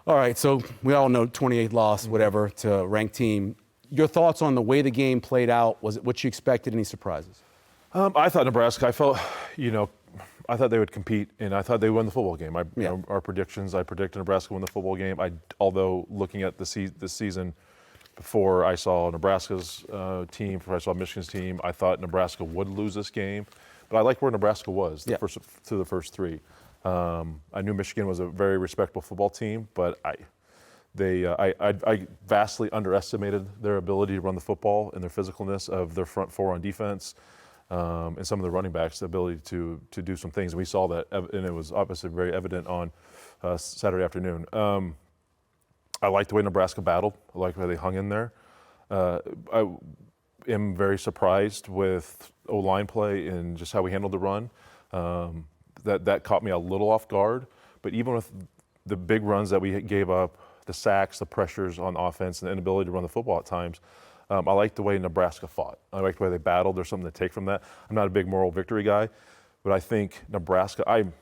All right, so we all know 28th loss, whatever, to a ranked team. Your thoughts on the way the game played out? Was it what you expected? Any surprises? I thought Nebraska. I felt, I thought they would compete, and I thought they would win the football game. Our predictions. I predicted Nebraska win the football game. Although looking at the season before I saw Nebraska's team, before I saw Michigan's team, I thought Nebraska would lose this game. But I liked where Nebraska was the first three. I knew Michigan was a very respectable football team, but I vastly underestimated their ability to run the football and their physicalness of their front four on defense, and some of the running backs' ability to do some things. And we saw that, and it was obviously very evident on Saturday afternoon. I liked the way Nebraska battled. I liked the way they hung in there. I am very surprised with O-line play and just how we handled the run. That caught me a little off guard. But even with the big runs that we gave up, the sacks, the pressures on offense, and the inability to run the football at times, I liked the way Nebraska fought. I liked the way they battled. There's something to take from that. I'm not a big moral victory guy, but I think I'm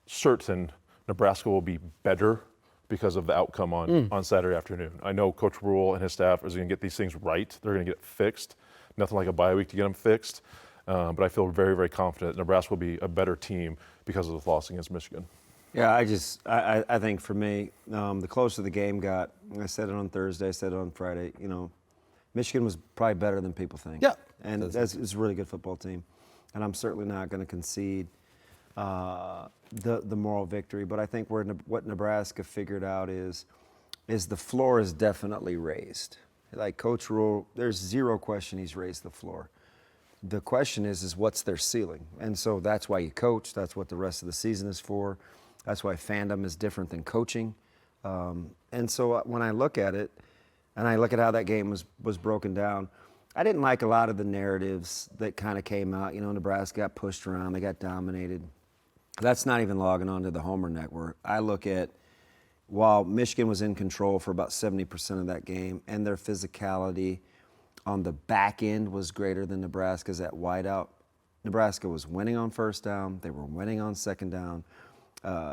certain Nebraska will be better because of the outcome on Saturday afternoon. I know Coach Rule and his staff is going to get these things right. They're going to get it fixed. Nothing like a bye week to get them fixed. But I feel very, very confident Nebraska will be a better team because of the loss against Michigan. Yeah, I think for me, the closer the game got, I said it on Thursday, I said it on Friday, Michigan was probably better than people think. Yeah. And it's a really good football team. And I'm certainly not going to concede the moral victory. But I think what Nebraska figured out is the floor is definitely raised. Like Coach Rule, there's zero question he's raised the floor. The question is what's their ceiling? And so that's why you coach. That's what the rest of the season is for. That's why fandom is different than coaching. And so when I look at it, and I look at how that game was broken down, I didn't like a lot of the narratives that kind of came out. Nebraska got pushed around. They got dominated. That's not even logging onto the Homer Network. I look at, while Michigan was in control for about 70% of that game, and their physicality on the back end was greater than Nebraska's at wideout. Nebraska was winning on first down. They were winning on second down.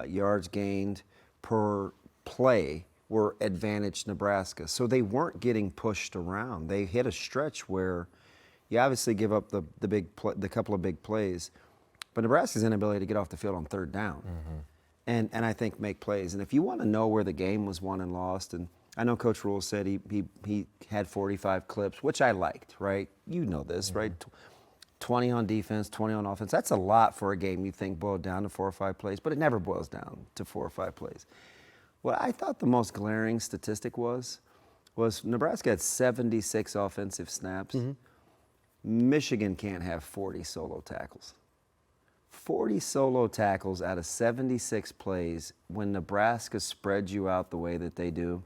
Yards gained per play were advantaged Nebraska. So they weren't getting pushed around. They hit a stretch where you obviously give up the couple of big plays, but Nebraska's inability to get off the field on third down and I think make plays. And if you want to know where the game was won and lost, and I know Coach Rule said he had 45 clips, which I liked, right? You know this, right? 20 on defense, 20 on offense. That's a lot for a game you think boiled down to 4 or 5 plays, but it never boils down to 4 or 5 plays. What I thought the most glaring statistic was Nebraska had 76 offensive snaps. Michigan can't have 40 solo tackles. 40 solo tackles out of 76 plays when Nebraska spreads you out the way that they do.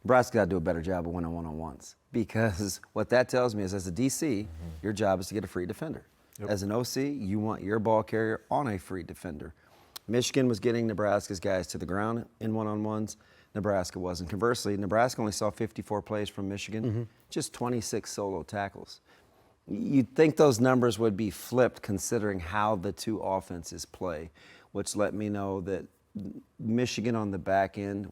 Nebraska got to do a better job of winning one-on-ones, because what that tells me is, as a DC, your job is to get a free defender. Yep. As an OC, you want your ball carrier on a free defender. Michigan was getting Nebraska's guys to the ground in one-on-ones. Nebraska wasn't. Conversely, Nebraska only saw 54 plays from Michigan, just 26 solo tackles. You'd think those numbers would be flipped considering how the two offenses play, which let me know that Michigan on the back end,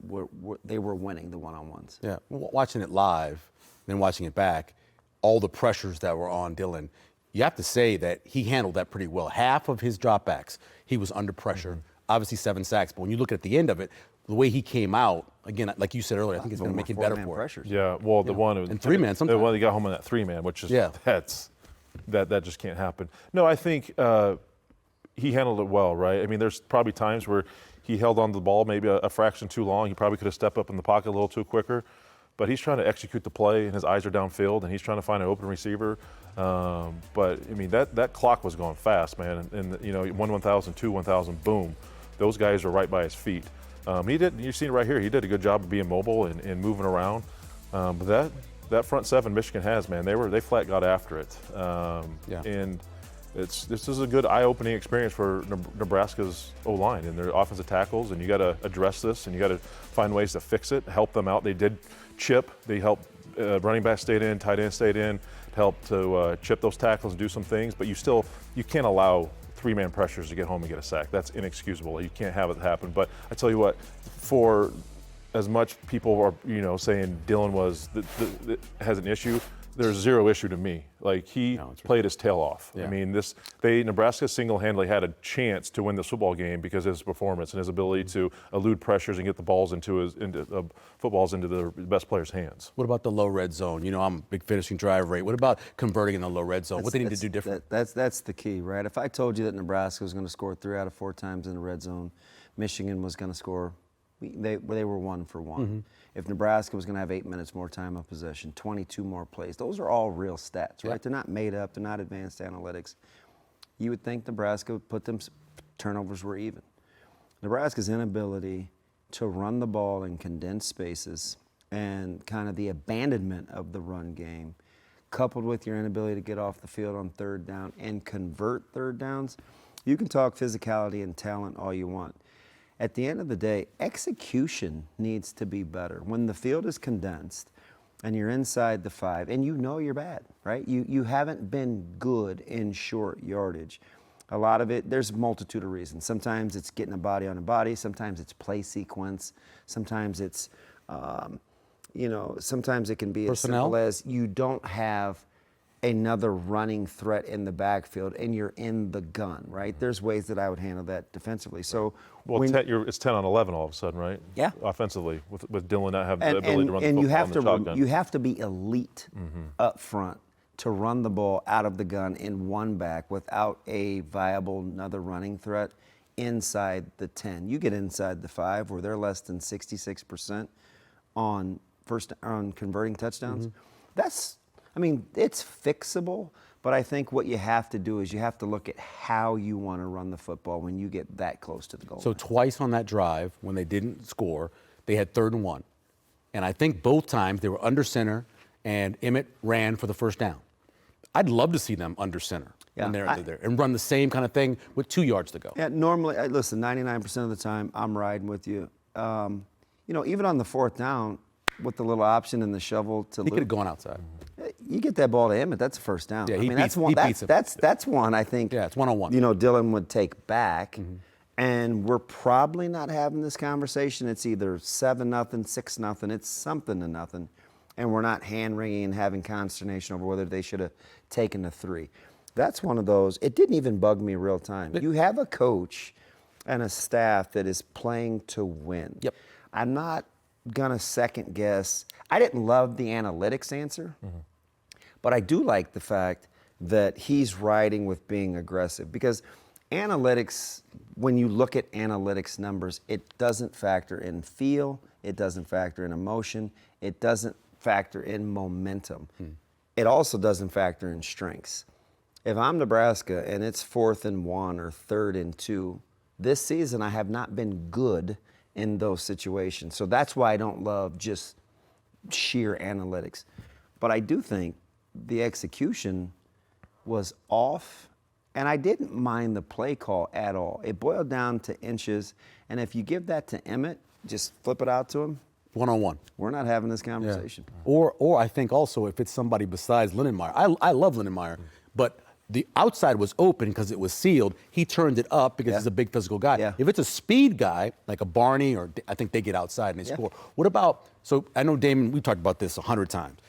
they were winning the one-on-ones. Yeah, watching it live, then watching it back, all the pressures that were on Dylan, you have to say that he handled that pretty well. Half of his dropbacks, he was under pressure. Obviously 7 sacks, but when you look at the end of it, the way he came out, again, like you said earlier, I think it's going to make it better for him. Yeah, well, the one and 3-man sometimes. The one that got home on that 3-man, which is that just can't happen. No, I think he handled it well, right? I mean, there's probably times where he held on to the ball maybe a fraction too long. He probably could have stepped up in the pocket a little too quicker. But he's trying to execute the play, and his eyes are downfield, and he's trying to find an open receiver. But, I mean, that clock was going fast, man. And 1,000, 1,000, boom. Those guys are right by his feet. You've seen it right here. He did a good job of being mobile and moving around. But that front seven Michigan has, man, they flat got after it. And this is a good eye-opening experience for Nebraska's O-line and their offensive tackles, and you got to address this, and you got to find ways to fix it, help them out. They did chip. They helped running back stayed in, tight end stayed in, help to chip those tackles and do some things, but you can't allow 3-man pressures to get home and get a sack. That's inexcusable. You can't have it happen. But I tell you what, for as much people are saying Dylan has an issue, there's zero issue to me. Like, he played his tail off. Yeah. I mean, Nebraska single-handedly had a chance to win this football game because of his performance and his ability to elude pressures and get the balls into footballs into the best players' hands. What about the low red zone? I'm a big finishing drive rate. What about converting in the low red zone? What they need to do different? That's the key, right? If I told you that Nebraska was going to score 3 out of 4 times in the red zone, Michigan was going to score, they were 1 for 1. Mm-hmm. If Nebraska was going to have 8 minutes more time of possession, 22 more plays, those are all real stats, right? Yeah. They're not made up. They're not advanced analytics. You would think Nebraska would put them, turnovers were even. Nebraska's inability to run the ball in condensed spaces and kind of the abandonment of the run game, coupled with your inability to get off the field on 3rd down and convert 3rd downs, you can talk physicality and talent all you want. At the end of the day, execution needs to be better. When the field is condensed and you're inside the 5, and you're bad, right? You haven't been good in short yardage. A lot of it, there's a multitude of reasons. Sometimes it's getting a body on a body. Sometimes it's play sequence. Sometimes it's, sometimes it can be Personnel? as simple as you don't have another running threat in the backfield and you're in the gun, right? There's ways that I would handle that defensively. So, Well, it's 10 on 11 all of a sudden, right? Yeah. Offensively, with Dylan not having the ability to run the and football you have in the shotgun. you have to be elite up front to run the ball out of the gun in one back without a viable another running threat inside the 10. You get inside the 5 where they're less than 66% on converting touchdowns. It's fixable, but I think what you have to do is you have to look at how you want to run the football when you get that close to the goal So line. twice on that drive, when they didn't score, they had 3rd and 1. And I think both times they were under center, and Emmett ran for the 1st down. I'd love to see them under center when they're there and run the same kind of thing with 2 yards to go. Yeah, normally, listen, 99% of the time, I'm riding with you. Even on the 4th down, with the little option and the shovel to He could have gone outside. you get that ball to Emmett, that's a 1st down. Yeah, he beats- that's one. he beats him. That's one I think. Yeah, it's one-on-one. Dylan would take back, and we're probably not having this conversation. It's either 7-0, 6-0. It's something to nothing, and we're not hand wringing and having consternation over whether they should have taken the 3. That's one of those. It didn't even bug me real time. You have a coach and a staff that is playing to win. Yep. I'm not gonna second guess. I didn't love the analytics answer, but I do like the fact that he's riding with being aggressive, because analytics, when you look at analytics numbers, it doesn't factor in feel, it doesn't factor in emotion, it doesn't factor in momentum. It also doesn't factor in strengths. If I'm Nebraska and it's 4th and 1 or 3rd and 2, this season I have not been good in those situations. So that's why I don't love just sheer analytics. But I do think the execution was off, and I didn't mind the play call at all. It boiled down to inches, and if you give that to Emmett, just flip it out to him, One-on-one. we're not having this conversation. Or I think also if it's somebody besides Lindenmeyer. I love Lindenmeyer, but the outside was open because it was sealed. He turned it up because he's a big physical guy. Yeah. If it's a speed guy, like a Barney, or I think they get outside and they score. What about, so I know, Damon, we've talked about this 100 times.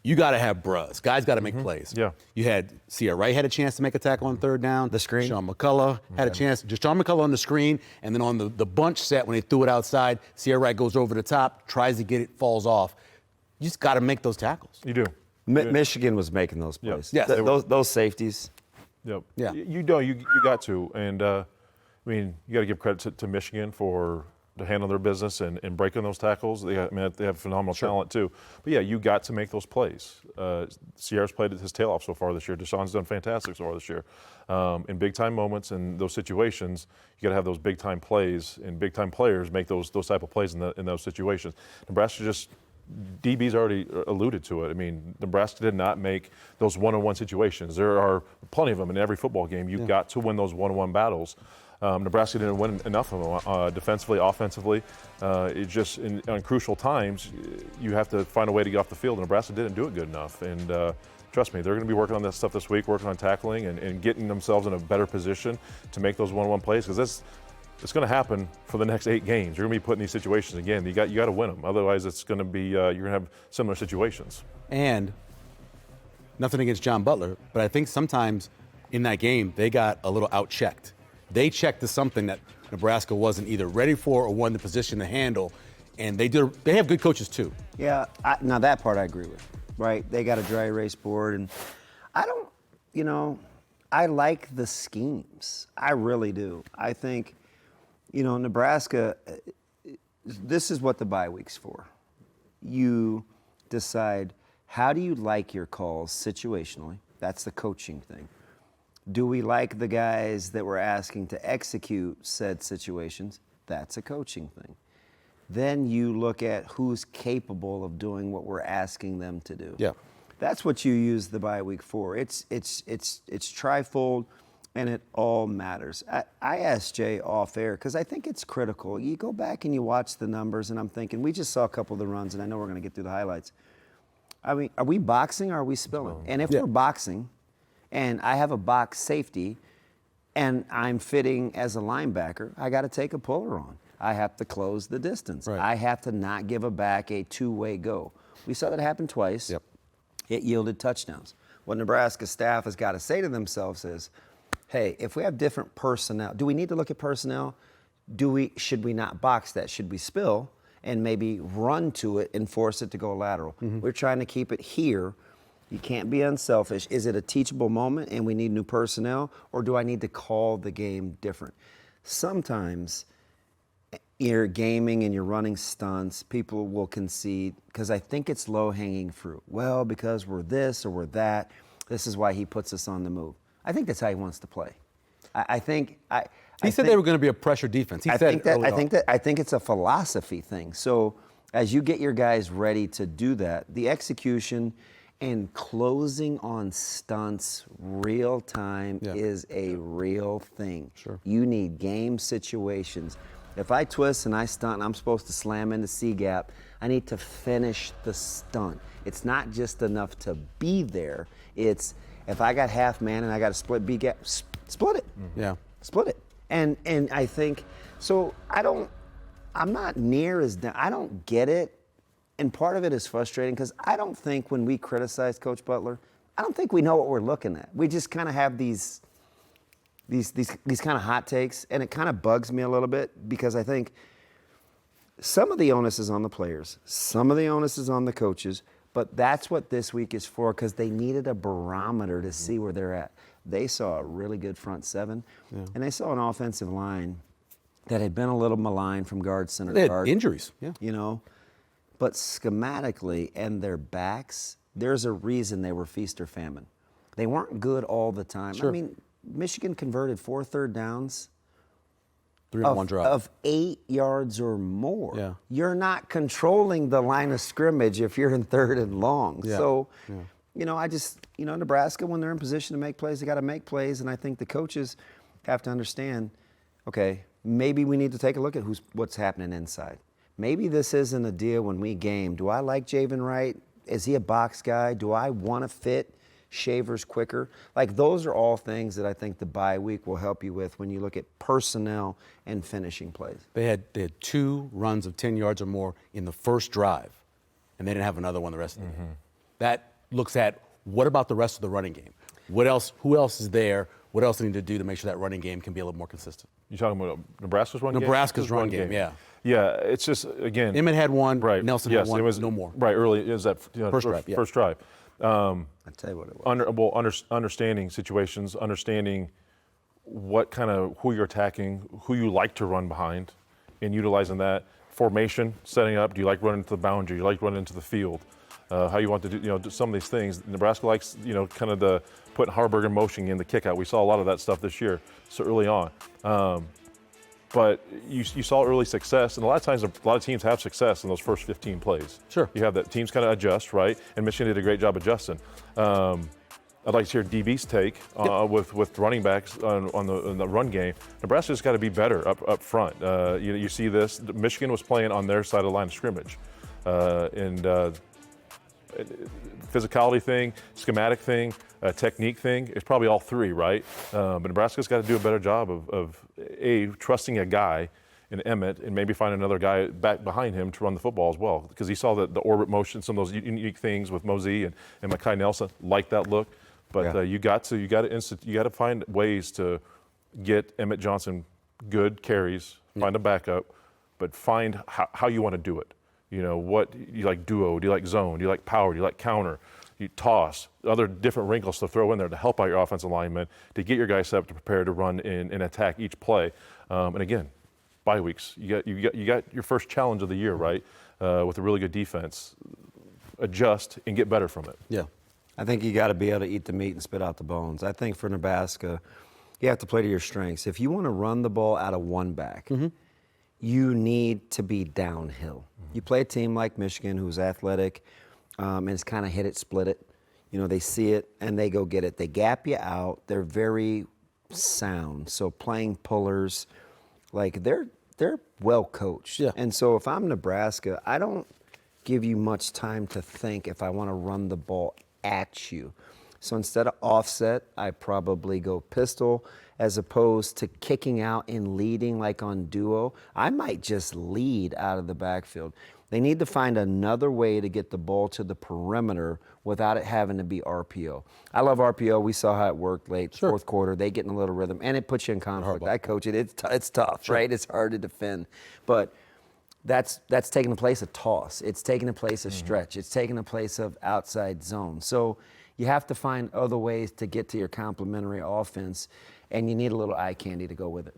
You got to have bruhs. Guys got to make plays. Yeah. You had Sierra Wright had a chance to make a tackle on 3rd down. The screen. Sean McCullough had a chance. Just Sean McCullough on the screen, and then on the bunch set when they threw it outside, Sierra Wright goes over the top, tries to get it, falls off. You just got to make those tackles. You do. Michigan was making those plays. Yes. Those safeties. Yep. Yeah. You got to, and you got to give credit to Michigan to handle their business and breaking those tackles. They have phenomenal talent too. But yeah, you got to make those plays. Sierra's played his tail off so far this year. Deshaun's done fantastic so far this year. In big time moments and those situations, you got to have those big time plays, and big time players make those type of plays in those situations. Nebraska just. DB's already alluded to it. I mean, Nebraska did not make those one-on-one situations. There are plenty of them in every football game. You've got to win those one-on-one battles. Nebraska didn't win enough of them defensively, offensively. It just on crucial times, you have to find a way to get off the field. And Nebraska didn't do it good enough. And trust me, they're going to be working on that stuff this week, working on tackling and getting themselves in a better position to make those one-on-one plays, because it's going to happen for the next 8 games. You're going to be put in these situations again. You got to win them. Otherwise, it's going to be you're going to have similar situations. And nothing against John Butler, but I think sometimes in that game they got a little out-checked. They checked to something that Nebraska wasn't either ready for or wasn't in the position to handle, and they have good coaches too. Yeah, now that part I agree with, right? They got a dry erase board, and I don't, I like the schemes. I really do. I think, Nebraska, this is what the bye week's for. You decide, how do you like your calls situationally? That's the coaching thing. Do we like the guys that we're asking to execute said situations? That's a coaching thing. Then you look at who's capable of doing what we're asking them to do. Yeah. That's what you use the bye week for. It's trifold, and it all matters. I asked Jay off air because I think it's critical. You go back and you watch the numbers, and I'm thinking, we just saw a couple of the runs, and I know we're going to get through the highlights. I mean, are we boxing or are we spilling? And if we're boxing, and I have a box safety, and I'm fitting as a linebacker, I got to take a puller on. I have to close the distance. Right. I have to not give a back a two-way go. We saw that happen twice. Yep. It yielded touchdowns. What Nebraska staff has got to say to themselves is, hey, if we have different personnel, do we need to look at personnel? Should we not box that? Should we spill and maybe run to it and force it to go lateral? We're trying to keep it here. You can't be unselfish. Is it a teachable moment and we need new personnel, or do I need to call the game different? Sometimes you're gaming and you're running stunts, people will concede because I think it's low-hanging fruit. Well, because we're this or we're that, this is why he puts us on the move. I think that's how he wants to play. I think He said they were going to be a pressure defense. He said early on. I think it's a philosophy thing. So as you get your guys ready to do that, the execution and closing on stunts real time is a real thing. Sure. You need game situations. If I twist and I stunt and I'm supposed to slam into C-gap, I need to finish the stunt. It's not just enough to be there. It's if I got half man and I got to split B-gap, split it. Yeah. Split it. And I think, so I'm not near as, I don't get it. And part of it is frustrating because I don't think when we criticize Coach Butler, I don't think we know what we're looking at. We just kind of have these kind of hot takes, and it kind of bugs me a little bit because I think some of the onus is on the players, some of the onus is on the coaches, but that's what this week is for because they needed a barometer to see where they're at. They saw a really good front seven, and they saw an offensive line that had been a little maligned from guard, center, They had guard. injuries. Yeah. But schematically and their backs, there's a reason they were feast or famine. They weren't good all the time. Sure. I mean, Michigan converted 4 third downs 3-on-1 drive. of 8 yards or more. Yeah. You're not controlling the line of scrimmage if you're in 3rd and long. Yeah. So, Nebraska, when they're in position to make plays, they got to make plays. And I think the coaches have to understand, okay, maybe we need to take a look at what's happening inside. Maybe this isn't a deal when we game. Do I like Javen Wright? Is he a box guy? Do I want to fit Shavers quicker? Like, those are all things that I think the bye week will help you with when you look at personnel and finishing plays. They had 2 runs of 10 yards or more in the first drive, and they didn't have another one the rest of the game. That looks at what about the rest of the running game? What else? Who else is there? What else do they need to do to make sure that running game can be a little more consistent? You talking about Nebraska's run game? Nebraska's run game, yeah. Yeah, it's just, again. Emmett had one, Right. Nelson yes, had one, it was, no more. Right, early, it was that First drive, yeah. First drive. I'll tell you what it was. Understanding situations, understanding who you're attacking, who you like to run behind, and utilizing that. Formation, setting up, do you like running to the boundary, do you like running into the field? How you want to do some of these things. Nebraska likes, kind of the putting Harburg in motion in the kick out. We saw a lot of that stuff this year, so early on. But you saw early success, and a lot of times, a lot of teams have success in those first 15 plays. Sure. You have that teams kind of adjust, right? And Michigan did a great job adjusting. I'd like to hear DB's take with running backs on the run game. Nebraska's got to be better up front. You see this. Michigan was playing on their side of the line of scrimmage, and physicality thing, schematic thing, technique thing. It's probably all three, right? But Nebraska's got to do a better job of trusting a guy in Emmett and maybe find another guy back behind him to run the football as well. Because he saw the orbit motion, some of those unique things with Mosey and Mekhi Nelson, like that look. But Yeah. you got to find ways to get Emmett Johnson good carries, find a backup, but find how you want to do it. You know, what you like, duo, do you like zone, do you like power, do you like counter, you toss, other different wrinkles to throw in there to help out your offensive linemen, to get your guys set up to prepare to run and attack each play. And again, bye weeks, you got your first challenge of the year, right? With a really good defense. Adjust and get better from it. Yeah. I think you got to be able to eat the meat and spit out the bones. I think for Nebraska, you have to play to your strengths. If you want to run the ball out of one back, you need to be downhill. You play a team like Michigan, who's athletic, and it's kind of hit it, split it. You know, they see it and they go get it. They gap you out. They're very sound. So playing pullers, like they're well coached. Yeah. And so if I'm Nebraska, I don't give you much time to think if I want to run the ball at you. So instead of offset, I probably go pistol as opposed to kicking out and leading like on duo. I might just lead out of the backfield. They need to find another way to get the ball to the perimeter without it having to be RPO. I love RPO. We saw how it worked late, fourth quarter. They get in a little rhythm, and it puts you in conflict. I coach it. It's tough, right? It's hard to defend. But that's taking the place of toss. It's taking the place of stretch. It's taking the place of outside zone. So you have to find other ways to get to your complementary offense, and you need a little eye candy to go with it.